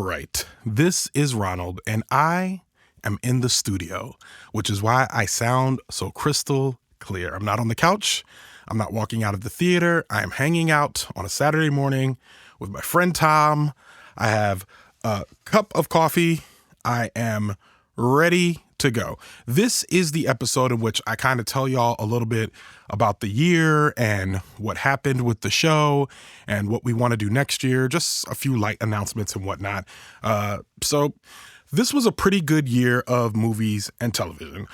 right. This is Ronald, and I am in the studio, which is why I sound so crystal clear. I'm not on the couch. I'm not walking out of the theater. I am hanging out on a Saturday morning with my friend Tom. I have a cup of coffee. I am ready to go. This is the episode in which I kind of tell y'all a little bit about the year and what happened with the show and what we want to do next year, just a few light announcements and whatnot. So this was a pretty good year of movies and television.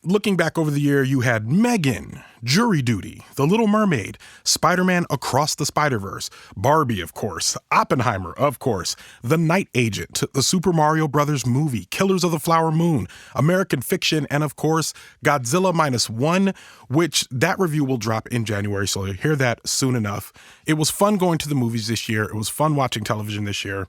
Looking back over the year, you had Megan, Jury Duty, The Little Mermaid, Spider-Man Across the Spider-Verse, Barbie, of course, Oppenheimer, of course, The Night Agent, the Super Mario Brothers movie, Killers of the Flower Moon, American Fiction, and of course, Godzilla -1, which that review will drop in January, so you'll hear that soon enough. It was fun going to the movies this year. It was fun watching television this year.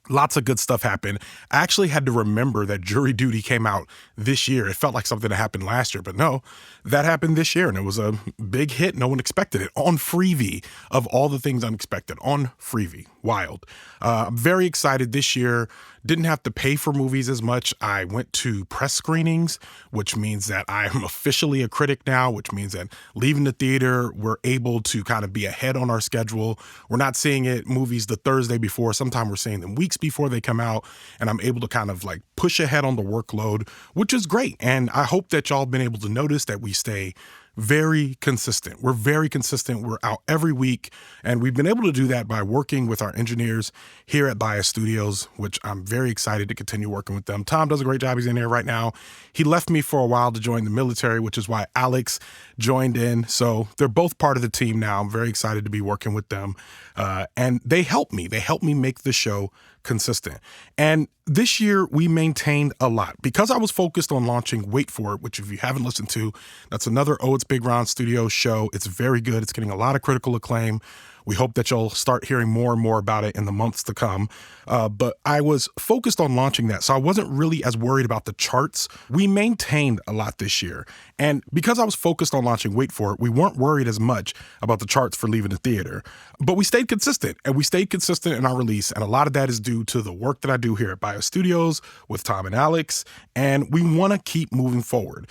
Lots of good stuff happened. I actually had to remember that Jury Duty came out this year. It felt like something that happened last year, but no, that happened this year, and it was a big hit. No one expected it. On Freevee, of all the things unexpected, on Freevee. Wild. I'm very excited this year. Didn't have to pay for movies as much. I went to press screenings, which means that I am officially a critic now, which means that leaving the theater, we're able to kind of be ahead on our schedule. We're not seeing movies the Thursday before. Sometimes we're seeing them weeks before they come out, and I'm able to kind of like push ahead on the workload, which is great. And I hope that y'all have been able to notice that we stay very consistent. We're very consistent. We're out every week, and we've been able to do that by working with our engineers here at Bias Studios, which I'm very excited to continue working with them. Tom does a great job. He's in here right now. He left me for a while to join the military, which is why Alex joined in. So they're both part of the team now. I'm very excited to be working with them. And they help me. They help me make the show consistent. And this year we maintained a lot because I was focused on launching Wait For It, which if you haven't listened to, that's another Oh It's Big Ron Studios show. It's very good. It's getting a lot of critical acclaim. We hope that you'll start hearing more and more about it in the months to come. But I was focused on launching that, so I wasn't really as worried about the charts. We maintained a lot this year. And because I was focused on launching Wait For It, we weren't worried as much about the charts for leaving the theater. But we stayed consistent, and we stayed consistent in our release. And a lot of that is due to the work that I do here at Bios Studios with Tom and Alex. And we want to keep moving forward.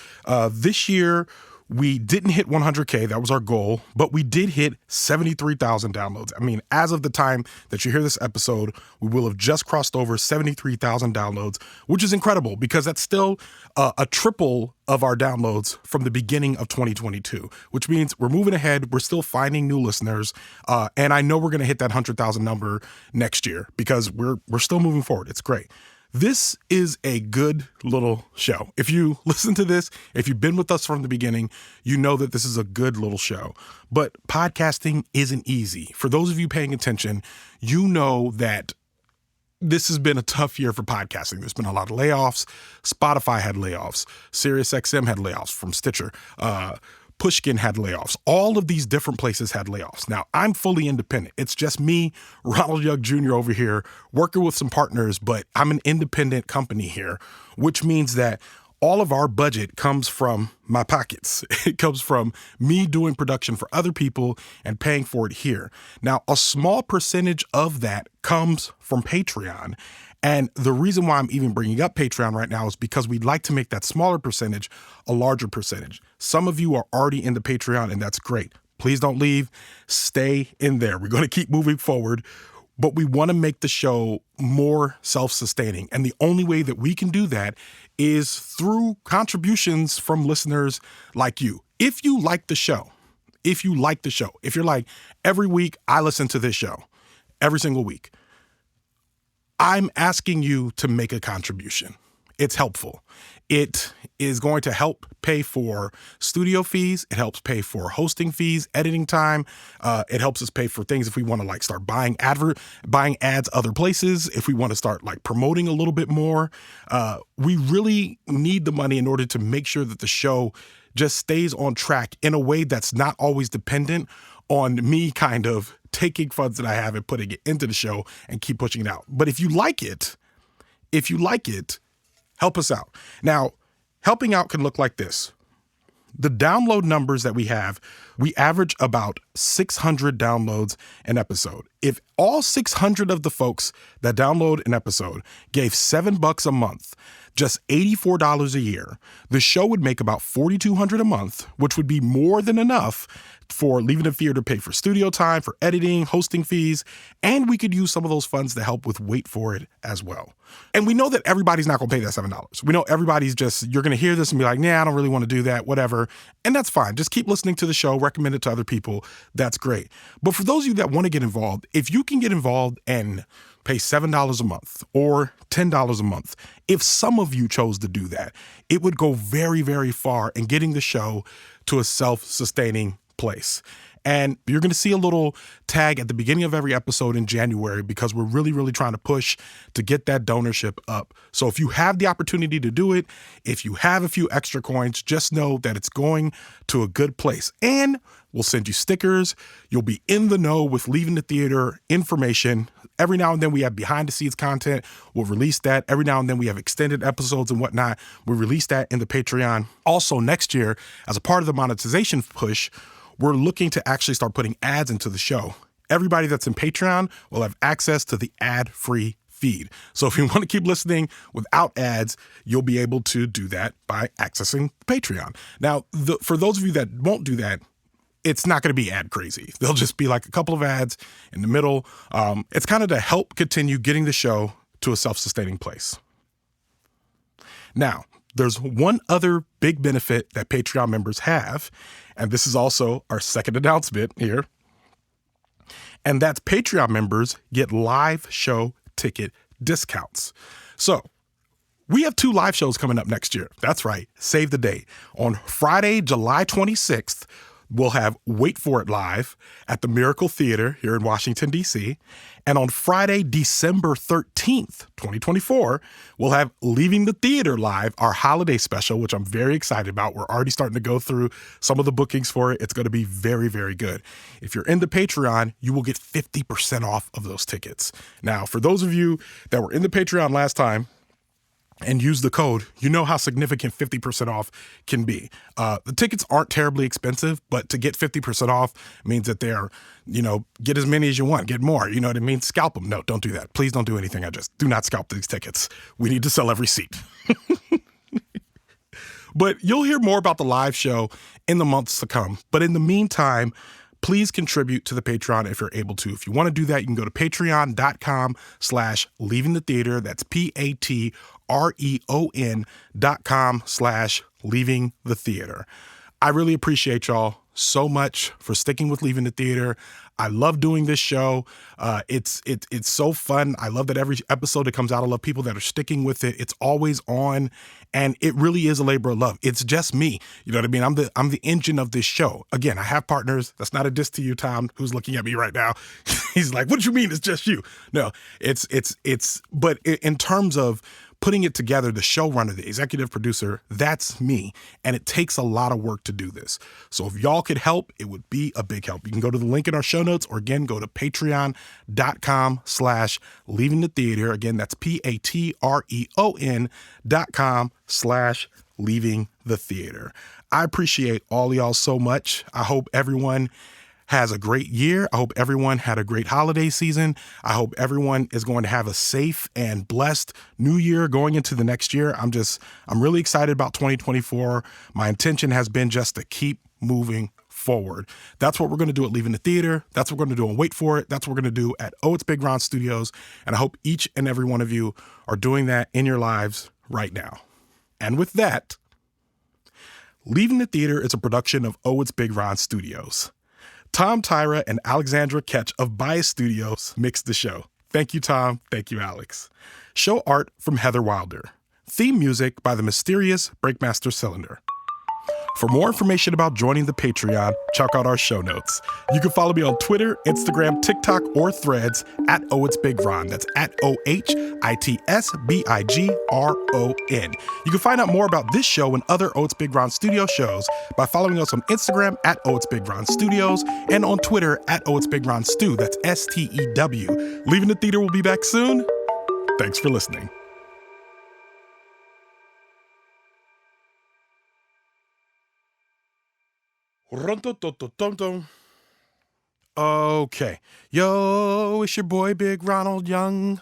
This year, we didn't hit 100K. That was our goal, but we did hit 73,000 downloads. I mean, as of the time that you hear this episode, we will have just crossed over 73,000 downloads, which is incredible because that's still a triple of our downloads from the beginning of 2022, which means we're moving ahead. We're still finding new listeners. And I know we're going to hit that 100,000 number next year because we're still moving forward. It's great. This is a good little show. If you listen to this, if you've been with us from the beginning, you know that this is a good little show. But podcasting isn't easy. For those of you paying attention, you know that this has been a tough year for podcasting. There's been a lot of layoffs. Spotify had layoffs. SiriusXM had layoffs from Stitcher. Pushkin had layoffs. All of these different places had layoffs. Now, I'm fully independent. It's just me, Ronald Young Jr. over here, working with some partners, but I'm an independent company here, which means that all of our budget comes from my pockets. It comes from me doing production for other people and paying for it here. Now, a small percentage of that comes from Patreon. And the reason why I'm even bringing up Patreon right now is because we'd like to make that smaller percentage a larger percentage. Some of you are already in the Patreon, and that's great. Please don't leave. Stay in there. We're going to keep moving forward, but we want to make the show more self-sustaining. And the only way that we can do that is through contributions from listeners like you. If you like the show, if you're like, every week I listen to this show, every single week, I'm asking you to make a contribution. It's helpful. It is going to help pay for studio fees. It helps pay for hosting fees, editing time. It helps us pay for things if we want to like start buying ads other places. If we want to start like promoting a little bit more, we really need the money in order to make sure that the show just stays on track in a way that's not always dependent on me kind of taking funds that I have and putting it into the show and keep pushing it out. But if you like it, help us out. Now, helping out can look like this. The download numbers that we have, we average about 600 downloads an episode. If all 600 of the folks that download an episode gave $7 a month, just $84 a year, the show would make about $4,200 a month, which would be more than enough for Leaving the Theater to pay for studio time, for editing, hosting fees, and we could use some of those funds to help with Wait For It as well. And we know that everybody's not going to pay that $7. We know everybody's you're going to hear this and be like, nah, I don't really want to do that, whatever. And that's fine. Just keep listening to the show, recommend it to other people. That's great. But for those of you that want to get involved, if you can get involved and pay $7 a month or $10 a month, if some of you chose to do that, it would go very, very far in getting the show to a self-sustaining place. And you're going to see a little tag at the beginning of every episode in January because we're really, really trying to push to get that donorship up. So if you have the opportunity to do it, if you have a few extra coins, just know that it's going to a good place. And we'll send you stickers. You'll be in the know with Leaving the Theater information. Every now and then we have behind the scenes content. We'll release that. Every now and then we have extended episodes and whatnot. We'll release that in the Patreon. Also next year, as a part of the monetization push, we're looking to actually start putting ads into the show. Everybody that's in Patreon will have access to the ad-free feed. So if you want to keep listening without ads, you'll be able to do that by accessing Patreon. Now, for those of you that won't do that, it's not going to be ad crazy. There'll just be like a couple of ads in the middle. It's kind of to help continue getting the show to a self-sustaining place. Now, there's one other big benefit that Patreon members have, and this is also our second announcement here, and that's Patreon members get live show ticket discounts. So we have 2 live shows coming up next year. That's right. Save the date. On Friday, July 26th, we'll have Wait For It live at the Miracle Theater here in Washington, D.C. And on Friday, December 13th, 2024, we'll have Leaving the Theater live, our holiday special, which I'm very excited about. We're already starting to go through some of the bookings for it. It's going to be very, very good. If you're into Patreon, you will get 50% off of those tickets. Now, for those of you that were in the Patreon last time, and use the code, you know how significant 50% off can be. The tickets aren't terribly expensive, but to get 50% off means that they're, get as many as you want, get more, you know what I mean? Scalp them. No, don't do that. Please don't do anything. Do not scalp these tickets. We need to sell every seat. But you'll hear more about the live show in the months to come. But in the meantime, please contribute to the Patreon if you're able to. If you want to do that, you can go to patreon.com/leaving the theater. That's patreon.com/leaving the theater. I really appreciate y'all so much for sticking with Leaving the Theater. I love doing this show. It's so fun. I love that every episode that comes out, I love people that are sticking with it. It's always on, and it really is a labor of love. It's just me. You know what I mean? I'm the engine of this show. Again, I have partners. That's not a diss to you, Tom, who's looking at me right now. He's like, what do you mean it's just you? No, but in terms of putting it together, the showrunner, the executive producer, that's me. And it takes a lot of work to do this. So if y'all could help, it would be a big help. You can go to the link in our show notes, or again, go to patreon.com/leaving the theater. Again, that's patreon.com/leaving the theater. I appreciate all y'all so much. I hope everyone has a great year. I hope everyone had a great holiday season. I hope everyone is going to have a safe and blessed new year going into the next year. I'm really excited about 2024. My intention has been just to keep moving forward. That's what we're going to do at Leaving the Theater. That's what we're going to do and Wait For It. That's what we're going to do at Oh It's Big Ron Studios. And I hope each and every one of you are doing that in your lives right now. And with that, Leaving the Theater is a production of Oh It's Big Ron Studios. Tom Tyra and Alexandra Ketch of Bias Studios mixed the show. Thank you, Tom. Thank you, Alex. Show art from Heather Wilder. Theme music by the mysterious Breakmaster Cylinder. For more information about joining the Patreon, check out our show notes. You can follow me on Twitter, Instagram, TikTok, or Threads at Oh It's Big Ron. That's at OHITSBIGRON. You can find out more about this show and other Oh It's Big Ron Studio shows by following us on Instagram at Oh It's Big Ron Studios and on Twitter at Oh It's Big Ron Stew. That's STEW. Leaving the Theater will be back soon. Thanks for listening. Run-tum-tum-tum-tum. Okay. Yo, it's your boy Big Ronald Young.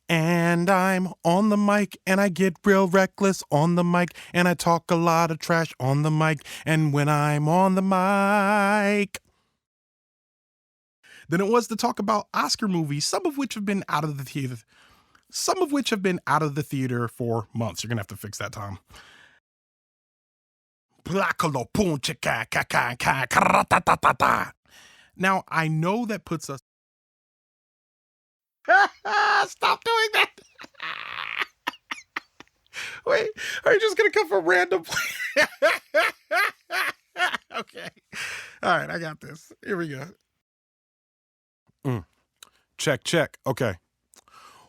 And I'm on the mic and I get real reckless on the mic and I talk a lot of trash on the mic. And when I'm on the mic, then it was to talk about Oscar movies, some of which have been out of the theater. Some of which have been out of the theater for months. You're going to have to fix that, Tom. Now, I know that puts us. Stop doing that. Wait, are you just going to come from random place? Okay. All right, I got this. Here we go. Check, check. Okay.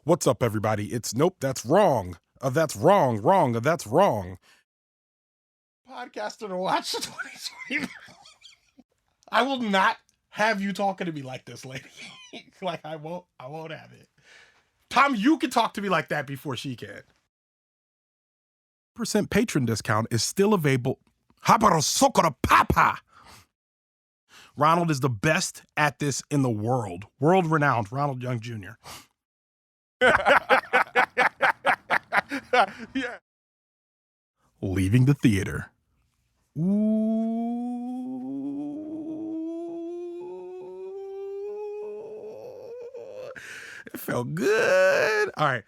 What's up, everybody? It's nope, that's wrong. That's wrong, wrong, that's wrong. Podcaster to watch 2020. I will not have you talking to me like this, lady. Like I won't have it. Tom, you can talk to me like that before she can. % patron discount is still available. Papa. Ronald is the best at this in the world. World renowned Ronald Young Jr. Yeah. Leaving the theater. Ooh. It felt good. All right.